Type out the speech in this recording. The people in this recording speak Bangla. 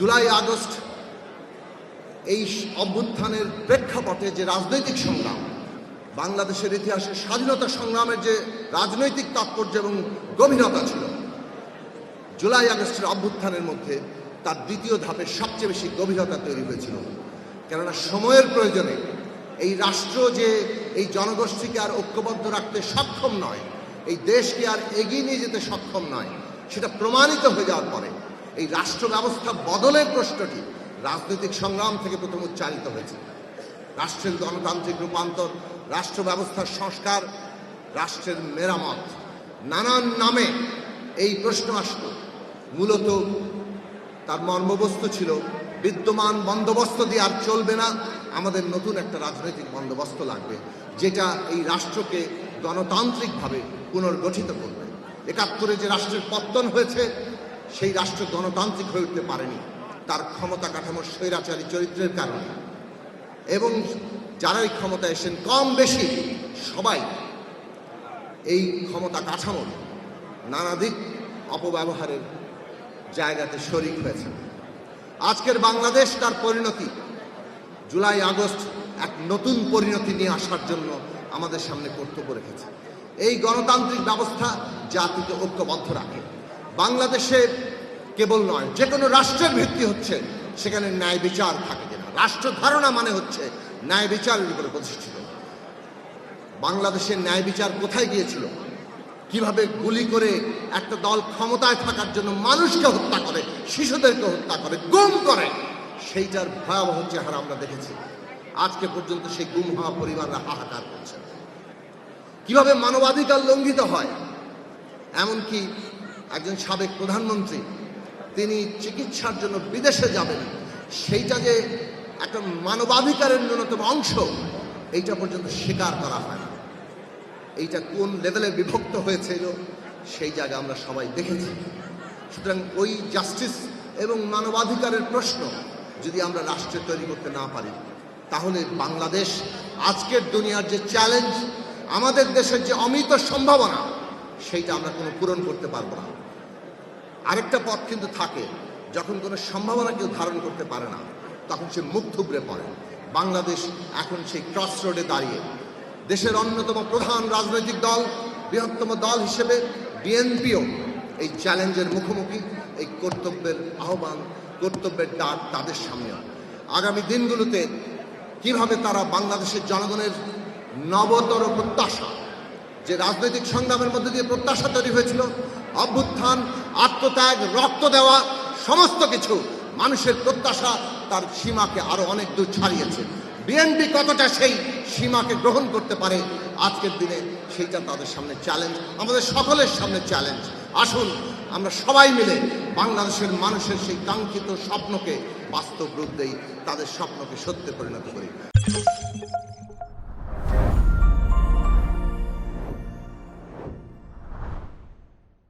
জুলাই আগস্ট এই অভ্যুত্থানের প্রেক্ষাপটে যে রাজনৈতিক সংগ্রাম, বাংলাদেশের ইতিহাসে স্বাধীনতা সংগ্রামের যে রাজনৈতিক তাৎপর্য এবং গভীরতা ছিল, জুলাই আগস্টের অভ্যুত্থানের মধ্যে তার দ্বিতীয় ধাপে সবচেয়ে বেশি গভীরতা তৈরি হয়েছিল। কেননা সময়ের প্রয়োজনে এই রাষ্ট্র যে এই জনগোষ্ঠীকে আর ঐক্যবদ্ধ রাখতে সক্ষম নয়, এই দেশকে আর এগিয়ে নিয়ে যেতে সক্ষম নয়, সেটা প্রমাণিত হয়ে যাওয়ার পরে এই রাষ্ট্র ব্যবস্থা বদলের প্রশ্নটি রাজনৈতিক সংগ্রাম থেকে প্রথম উচ্চারিত হয়েছে। রাষ্ট্রের গণতান্ত্রিক রূপান্তর, রাষ্ট্র ব্যবস্থার সংস্কার, রাষ্ট্রের মেরামত, নানান নামে এই প্রশ্ন আসত। মূলত তার মর্মবস্তু ছিল বিদ্যমান বন্দোবস্ত দিয়ে আর চলবে না, আমাদের নতুন একটা রাজনৈতিক বন্দোবস্ত লাগবে, যেটা এই রাষ্ট্রকে গণতান্ত্রিকভাবে পুনর্গঠিত করবে। ৭১ যে রাষ্ট্রের পতন হয়েছে, সেই রাষ্ট্র গণতান্ত্রিক হয়ে উঠতে পারেনি তার ক্ষমতা কাঠামোর স্বৈরাচারী চরিত্রের কারণে। এবং যারাই ক্ষমতায় এসেছেন কম বেশি সবাই এই ক্ষমতা কাঠামোর নানাদিক অপব্যবহারের জায়গাতে শরিক হয়েছেন। আজকের বাংলাদেশ তার পরিণতি, জুলাই আগস্ট এক নতুন পরিণতি নিয়ে আসার জন্য আমাদের সামনে কর্তব্য রেখেছে। এই গণতান্ত্রিক ব্যবস্থা জাতিকে ঐক্যবদ্ধ রাখে। বাংলাদেশে কেবল নয়, যে কোনো রাষ্ট্রের ভিত্তি হচ্ছে সেখানে ন্যায় বিচার থাকে কিনা। রাষ্ট্র ধারণা মানে হচ্ছে ন্যায় বিচারের উপরে প্রতিষ্ঠিত। বাংলাদেশের ন্যায় বিচার কোথায় গিয়েছিল? কিভাবে গুলি করে একটা দল ক্ষমতায় থাকার জন্য মানুষকে হত্যা করে, শিশুদেরকে হত্যা করে, গুম করে, সেইটার ভয়াবহ চেহারা আমরা দেখেছি। আজকে পর্যন্ত সেই গুম হওয়া পরিবাররা হাহাকার করছে। কিভাবে মানবাধিকার লঙ্ঘিত হয়, এমনকি একজন সাবেক প্রধানমন্ত্রী তিনি চিকিৎসার জন্য বিদেশে যাবেন, সেইটা যে একটা মানবাধিকারের ন্যূনতম অংশ, এইটা পর্যন্ত স্বীকার করা হয় না। এইটা কোন লেভেলে বিভক্ত হয়েছিল সেই জায়গা আমরা সবাই দেখেছি। সুতরাং ওই জাস্টিস এবং মানবাধিকারের প্রশ্ন যদি আমরা রাষ্ট্রে তৈরি করতে না পারি, তাহলে বাংলাদেশ আজকের দুনিয়ার যে চ্যালেঞ্জ, আমাদের দেশের যে অমিত সম্ভাবনা, সেইটা আমরা কোনো পূরণ করতে পারবো না। আরেকটা পথ কিন্তু থাকে, যখন কোনো সম্ভাবনা কেউ ধারণ করতে পারে না, তখন সে মুখ থুবড়ে পড়ে। বাংলাদেশ এখন সেই ক্রস রোডে দাঁড়িয়ে। দেশের অন্যতম প্রধান রাজনৈতিক দল, বৃহত্তম দল হিসেবে বিএনপিও এই চ্যালেঞ্জের মুখোমুখি। এই কর্তব্যের আহ্বান, কর্তব্যের ডাক তাদের সামনে। আগামী দিনগুলোতে কিভাবে তারা বাংলাদেশের জনগণের নবতর প্রত্যাশা, যে রাজনৈতিক সংগ্রামের মধ্যে দিয়ে প্রত্যাশা তৈরি হয়েছিল, অভ্যুত্থান, আত্মত্যাগ, রক্ত দেওয়া, সমস্ত কিছু মানুষের প্রত্যাশা তার সীমাকে আরো অনেক দূর ছাড়িয়েছে। বিএনপি কতটা সেই সীমাকে গ্রহণ করতে পারে আজকের দিনে, সেইটা তাদের সামনে চ্যালেঞ্জ, আমাদের সকলের সামনে চ্যালেঞ্জ। আসুন আমরা সবাই মিলে বাংলাদেশের মানুষের সেই কাঙ্ক্ষিত স্বপ্নকে বাস্তব রূপ দেই, তাদের স্বপ্নকে সত্যে পরিণত করি।